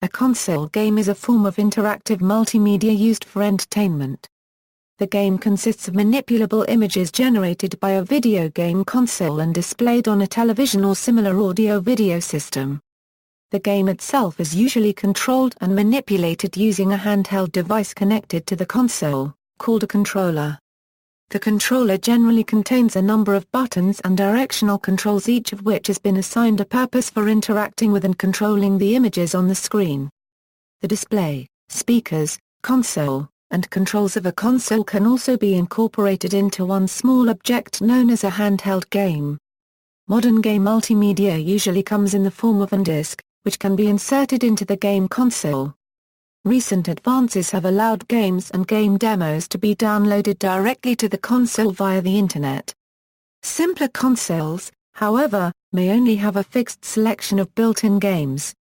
A console game is a form of interactive multimedia used for entertainment. The game consists of manipulable images generated by a video game console and displayed on a television or similar audio-video system. The game itself is usually controlled and manipulated using a handheld device connected to the console, called a controller. The controller generally contains a number of buttons and directional controls, each of which has been assigned a purpose for interacting with and controlling the images on the screen. The display, speakers, console, and controls of a console can also be incorporated into one small object known as a handheld game. Modern game multimedia usually comes in the form of a disc, which can be inserted into the game console. Recent advances have allowed games and game demos to be downloaded directly to the console via the Internet. Simpler consoles, however, may only have a fixed selection of built-in games.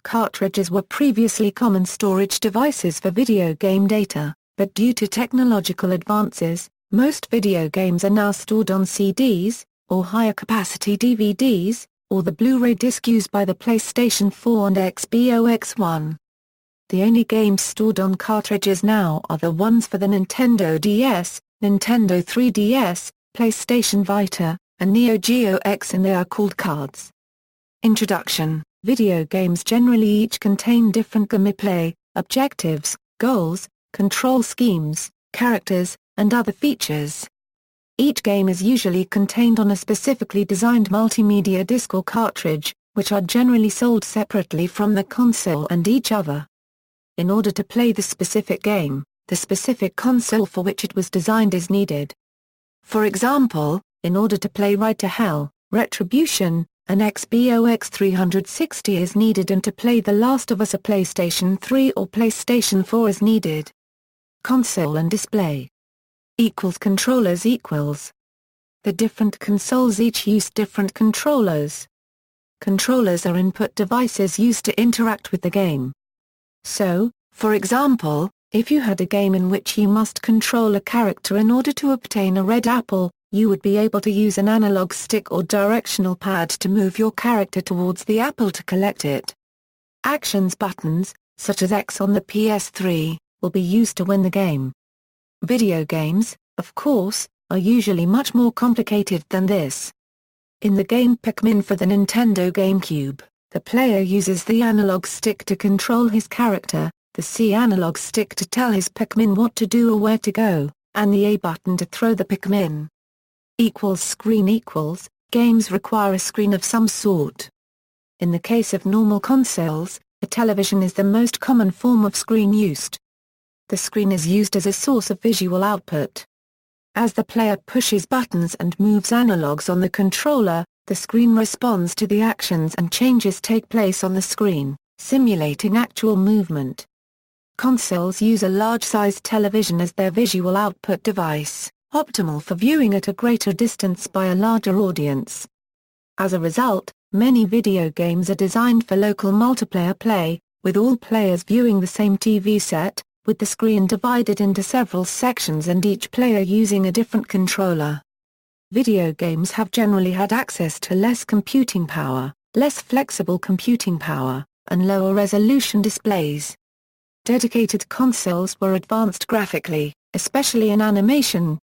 Cartridges were previously common storage devices for video game data, but due to technological advances, most video games are now stored on CDs, or higher-capacity DVDs, or the Blu-ray disc used by the PlayStation 4 and Xbox One. The only games stored on cartridges now are the ones for the Nintendo DS, Nintendo 3DS, PlayStation Vita, and Neo Geo X, and they are called cards. Introduction. Video games generally each contain different gameplay, objectives, goals, control schemes, characters, and other features. Each game is usually contained on a specifically designed multimedia disc or cartridge, which are generally sold separately from the console and each other. In order to play the specific game, the specific console for which it was designed is needed. For example, in order to play Ride to Hell, Retribution, an Xbox 360 is needed, and to play The Last of Us a PlayStation 3 or PlayStation 4 is needed. Console and display. Controllers. The different consoles each use different controllers. Controllers are input devices used to interact with the game. So, for example, if you had a game in which you must control a character in order to obtain a red apple, you would be able to use an analog stick or directional pad to move your character towards the apple to collect it. Actions buttons, such as X on the PS3, will be used to win the game. Video games, of course, are usually much more complicated than this. In the game Pikmin for the Nintendo GameCube, the player uses the analog stick to control his character, the C analog stick to tell his Pikmin what to do or where to go, and the A button to throw the Pikmin. Screen. Games require a screen of some sort. In the case of normal consoles, a television is the most common form of screen used. The screen is used as a source of visual output. As the player pushes buttons and moves analogs on the controller, the screen responds to the actions and changes take place on the screen, simulating actual movement. Consoles use a large-sized television as their visual output device, optimal for viewing at a greater distance by a larger audience. As a result, many video games are designed for local multiplayer play, with all players viewing the same TV set, with the screen divided into several sections and each player using a different controller. Video games have generally had access to less computing power, less flexible computing power, and lower resolution displays. Dedicated consoles were advanced graphically, especially in animation.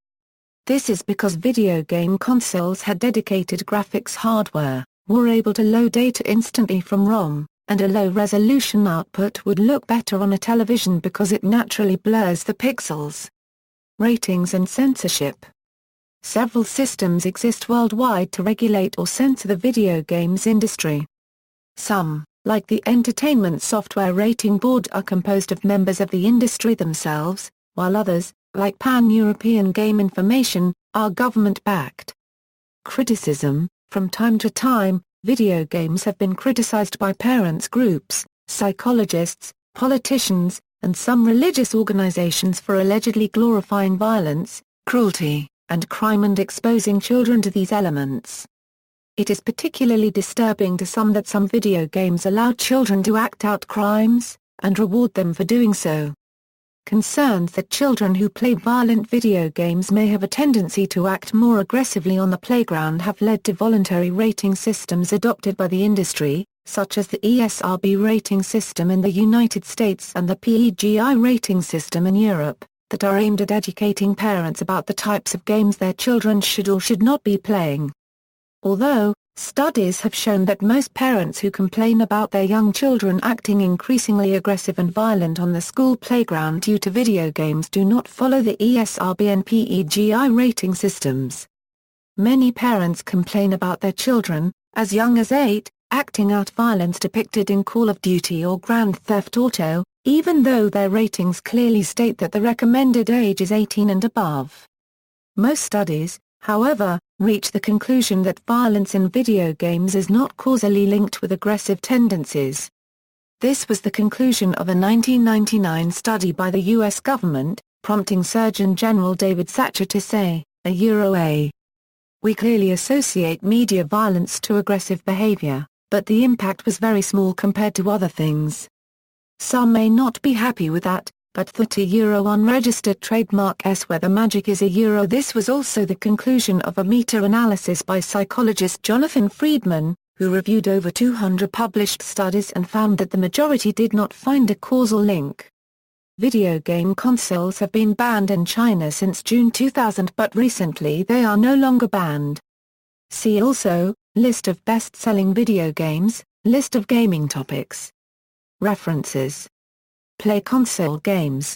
This is because video game consoles had dedicated graphics hardware, were able to load data instantly from ROM, and a low-resolution output would look better on a television because it naturally blurs the pixels. Ratings and censorship. Several systems exist worldwide to regulate or censor the video games industry. Some, like the Entertainment Software Rating Board, are composed of members of the industry themselves, while others, like Pan-European Game Information, are government-backed. Criticism. From time to time, video games have been criticized by parents groups, psychologists, politicians, and some religious organizations for allegedly glorifying violence, cruelty, and crime and exposing children to these elements. It is particularly disturbing to some that some video games allow children to act out crimes, and reward them for doing so. Concerns that children who play violent video games may have a tendency to act more aggressively on the playground have led to voluntary rating systems adopted by the industry, such as the ESRB rating system in the United States and the PEGI rating system in Europe, that are aimed at educating parents about the types of games their children should or should not be playing. Although, studies have shown that most parents who complain about their young children acting increasingly aggressive and violent on the school playground due to video games do not follow the ESRB and PEGI rating systems. Many parents complain about their children, as young as 8, acting out violence depicted in Call of Duty or Grand Theft Auto, even though their ratings clearly state that the recommended age is 18 and above. Most studies, however, reach the conclusion that violence in video games is not causally linked with aggressive tendencies. This was the conclusion of a 1999 study by the U.S. government, prompting Surgeon General David Satcher to say, "We clearly associate media violence to aggressive behavior, but the impact was very small compared to other things. Some may not be happy with that, but the unregistered trademark s where the magic is This was also the conclusion of a meta-analysis by psychologist Jonathan Friedman, who reviewed over 200 published studies and found that the majority did not find a causal link. Video game consoles have been banned in China since June 2000, but recently they are no longer banned. See also, List of best-selling video games, List of gaming topics. References. Play console games.